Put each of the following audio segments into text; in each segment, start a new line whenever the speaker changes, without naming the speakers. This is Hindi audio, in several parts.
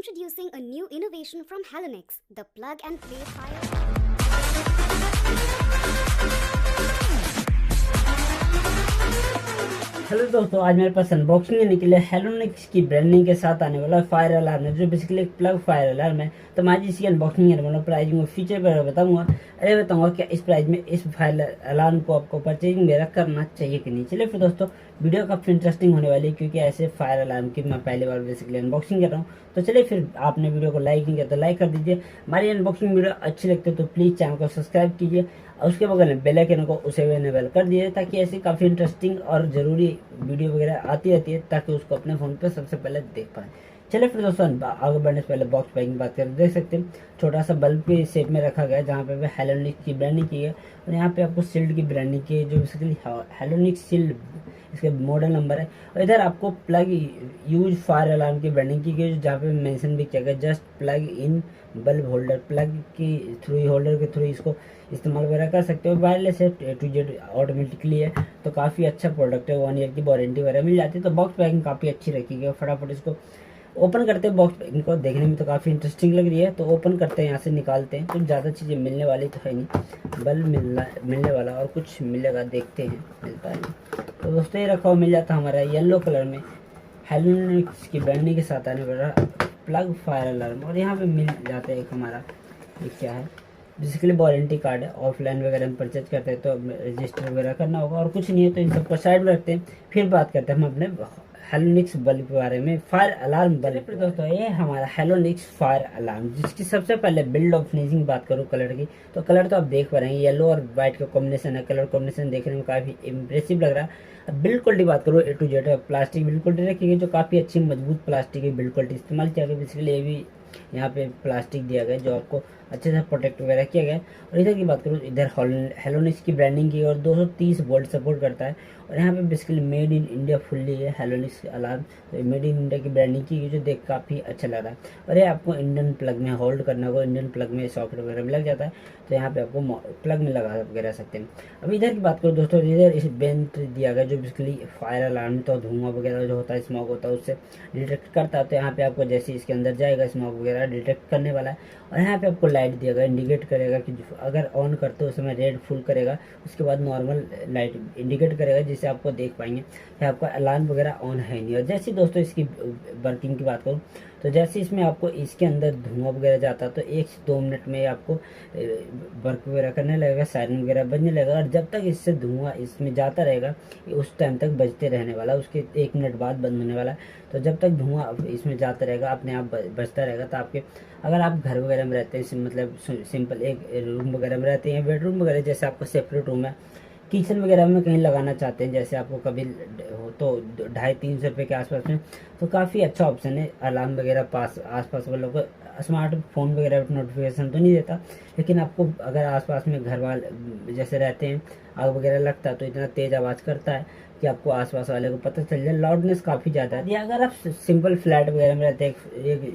Introducing a new innovation from Halonex, the plug and play fire.
Hello दोस्तों, आज मेरे पास अनबॉक्सिंग है निकले हेलोनिक्स की ब्रांडिंग के साथ आने वाला फायर अलार्म है, जो बेसिकली एक प्लग फायर अलार्म है। तो मैं आज इसकी अनबॉक्सिंग करने वाला हूँ, प्राइसिंग और फीचर वगैरह बताऊंगा। अरे बताऊंगा क्या इस प्राइस में इस फायर अलार्म को आपको परचेजिंग वगैरह करना चाहिए कि नहीं। चलिए फिर दोस्तों, वीडियो काफी इंटरेस्टिंग होने वाली है, क्योंकि ऐसे फायर अलार्म की मैं पहली बार बेसिकली अनबॉक्सिंग कर रहा हूँ। तो चलिए फिर, आपने वीडियो को लाइक नहीं किया तो लाइक कर दीजिए। हमारी अनबॉक्सिंग वीडियो अच्छी लगती है तो प्लीज चैनल को सब्सक्राइब कीजिए और उसके बगल में बेल आइकन को उसे भी इनेबल कर दीजिए, ताकि ऐसी काफ़ी इंटरेस्टिंग और ज़रूरी वीडियो वगैरह आती रहती है, ताकि उसको अपने फ़ोन पे सबसे पहले देख पाएँ। चलिए फिर दोस्तों, आगे बढ़ने से पहले बॉक्स पैकिंग बात करें, देख सकते हैं छोटा सा बल्ब के शेप में रखा गया है, जहाँ पे हेलोनिक्स की ब्रांडिंग की है। और यहाँ पे आपको शील्ड की ब्रांडिंग की है, जो बेसिकली हेलोनिक्स शील्ड इसके मॉडल नंबर है। और इधर आपको प्लग यूज फायर अलार्म की ब्रांडिंग की गई, जहाँ पे मेंशन भी किया गया just plug in bulb holder. Plug की थ्रू होल्डर के थ्रू इसको इस्तेमाल वगैरह कर सकते हो। वायरलेस है, A to Z ऑटोमेटिकली है, तो काफ़ी अच्छा प्रोडक्ट है। 1 ईयर की वारंटी वगैरह मिल जाती है। तो बॉक्स पैकिंग काफ़ी अच्छी रखी गई है। फटाफट इसको ओपन करते हैं। बॉक्स पैकिंग को देखने में तो काफ़ी इंटरेस्टिंग लग रही है, तो ओपन करते हैं, यहाँ से निकालते हैं। कुछ ज़्यादा चीज़ें मिलने वाली तो है नहीं, बल्ब मिलने वाला और कुछ मिलेगा, देखते हैं मिलता है। तो दोस्तों, ये रखा हुआ मिल जाता हमारा येलो कलर में हेलोनिक्स की ब्रांडिंग के साथ आने वाला प्लग फायर अलार्म। और यहाँ पे मिल जाता है एक हमारा, ये क्या है, बेसिकली वारंटी कार्ड है। ऑफलाइन वगैरह हम परचेज करते हैं तो रजिस्टर वगैरह करना होगा, और कुछ नहीं है। तो इन सबको साइड में रखते हैं, फिर बात करते हैं हम अपने हेलोनिक्स बल्ब के बारे में, फायर अलार्म बल्ब। दोस्तों, ये हमारा हेलोनिक्स फायर अलार्म, जिसकी सबसे पहले बिल्ड और फिनिशिंग बात करूँ कलर की, तो कलर तो आप देख पा रहे हैं, येलो और व्हाइट का कॉम्बिनेशन है। कलर कॉम्बिनेशन देखने में काफ़ी इंप्रेसिव लग रहा है। अब बिल्ड क्वालिटी बात करूँ, A to Z plastic build quality रखी गई, जो काफ़ी अच्छी मजबूत प्लास्टिक की बिल्ड क्वालिटी इस्तेमाल किया गया। बेसिकली ये भी यहाँ पे प्लास्टिक दिया गया, जो आपको अच्छे से प्रोटेक्ट वगैरह किया गया है। और इधर की बात करूँ, इधर हेलोनिक्स की ब्रांडिंग की और 230 वोल्ट सपोर्ट करता है। और यहाँ पे basically made in India fully है हेलोनिक्स अलार्म, तो मेड इन इंडिया की ब्रांडिंग की, जो देख काफ़ी अच्छा लग रहा है। और ये आपको इंडियन प्लग में होल्ड करना होगा, इंडियन प्लग में सॉकेट वगैरह भी लग जाता है, तो यहाँ पे आपको प्लग में लगा वगैरह सकते हैं। अब इधर की बात करूँ दोस्तों, इधर इस बेंच दिया गया, जो बेसिकली फायर अलार्म तो धुआं वगैरह जो होता है, स्मोक होता है, उससे डिटेक्ट करता है। तो यहाँ पे आपको जैसे इसके अंदर जाएगा, स्मोक वगैरह डिटेक्ट करने वाला है। और यहाँ पे आपको लाइट दिया गया, इंडिकेट करेगा कि अगर ऑन करते हो उस समय रेड फुल करेगा, उसके बाद नॉर्मल लाइट इंडिकेट करेगा, जिससे आपको देख पाएंगे कि आपका अलार्म वगैरह ऑन है नहीं। और जैसे दोस्तों इसकी वर्किंग की बात करूँ, तो जैसे इसमें आपको इसके अंदर धुआं वगैरह जाता है, तो 1 से 2 मिनट में आपको वर्क वगैरह करने लगेगा, सायरन वगैरह बजने लगेगा। और जब तक इससे धुआं इसमें जाता रहेगा, उस टाइम तक बजते रहने वाला, उसके 1 मिनट बाद बंद होने वाला। तो जब तक धुआं इसमें जाता रहेगा, अपने आप बजता रहेगा। तो आपके, अगर आप घर वगैरह में रहते हैं, मतलब सिंपल एक रूम वगैरह में रहते हैं, बेडरूम वगैरह जैसे आपका सेपरेट रूम है, किचन वगैरह में कहीं लगाना चाहते हैं, जैसे आपको कभी हो तो 250-300 रुपये के आसपास में, तो काफ़ी अच्छा ऑप्शन है। अलार्म वगैरह आसपास वालों को, स्मार्टफोन वगैरह नोटिफिकेशन तो नहीं देता, लेकिन आपको अगर आसपास में घर वाले जैसे रहते हैं, आग वगैरह लगता है, तो इतना तेज़ आवाज़ करता है कि आपको आसपास वाले को पता चल जाए। लाउडनेस काफ़ी ज़्यादा है। या अगर आप सिंपल फ्लैट वगैरह में रहते हैं,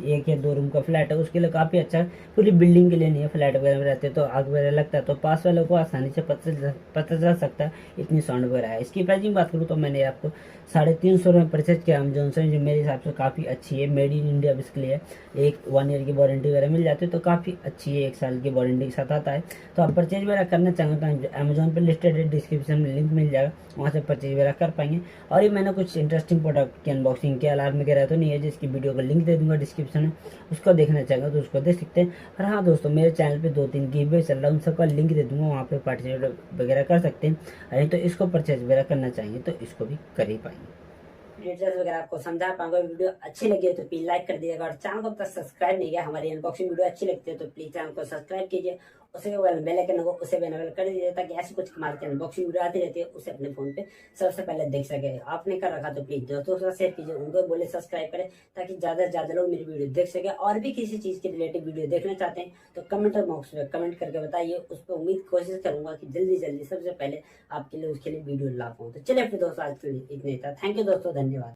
एक या 2 रूम का फ्लैट है, उसके लिए काफ़ी अच्छा है। पूरी बिल्डिंग के लिए नहीं है, फ्लैट वगैरह में रहते हैं तो आग वगैरह लगता है, तो पास वालों को आसानी से पता चल सकता है, इतनी साउंड वगैरह है। इसकी प्राइसिंग बात करूँ तो मैंने आपको 350 में परचेज किया अमेजोन से, जो मेरे हिसाब से काफ़ी अच्छी है, मेड इन इंडिया बेसिकली है। 1 ईयर की वारंटी वगैरह मिल जाती है, तो काफ़ी अच्छी है, 1 साल की वारंटी के साथ आता है। तो आप परचेज वगैरह करना चाहेंगे तो अमेजोन पर लिस्टेड है, डिस्क्रिप्शन में लिंक मिल जाएगा, वहाँ से परचेज वगैरह कर पाएंगे। और ये मैंने कुछ इंटरेस्टिंग प्रोडक्ट की अनबॉक्सिंग किया, अलार्म वगैरह तो नहीं है, जिसकी वीडियो का लिंक दे दूंगा डिस्क्रिप्शन में, उसको देखना चाहेंगे तो उसको देख सकते हैं। और हाँ दोस्तों, मेरे चैनल पे 2-3 गिव चल रहा है, उन सबका लिंक दे दूंगा, वहाँ पे पार्टिसिपेट वगैरह कर सकते हैं। नहीं तो इसको परचेज वगैरह करना चाहिए तो इसको भी कर ही पाएंगे। डिटेल्स वगैरह आपको समझा पाऊंगा। वीडियो अच्छी लगी है तो प्लीज लाइक कर दीजिएगा, और चैनल को अब तक सब्सक्राइब नहीं किया, हमारी अनबॉक्सिंग वीडियो अच्छी लगती है तो प्लीज चैनल को सब्सक्राइब कीजिए, उसे बेल आइकन को उसे भी इनेबल कर दीजिए, ताकि ऐसी कुछ कमाल की अनबॉक्सिंग वीडियो आती रहती है, उसे अपने फोन पे सबसे पहले देख सके। आपने कर रखा तो प्लीज दोस्तों के साथ शेयर कीजिए, उनको बोले सब्सक्राइब करें, ताकि ज्यादा से ज्यादा लोग मेरी वीडियो देख सके। और भी किसी चीज के रिलेटेड वीडियो देखना चाहते हैं तो कमेंट बॉक्स में कमेंट करके बताइए, उस पर उम्मीद कोशिश करूंगा कि जल्दी सबसे पहले आपके लिए उसके लिए वीडियो ला पाऊँ। तो चलिए फिर दोस्तों, आज के लिए इतने था। थैंक यू दोस्तों, धन्यवाद।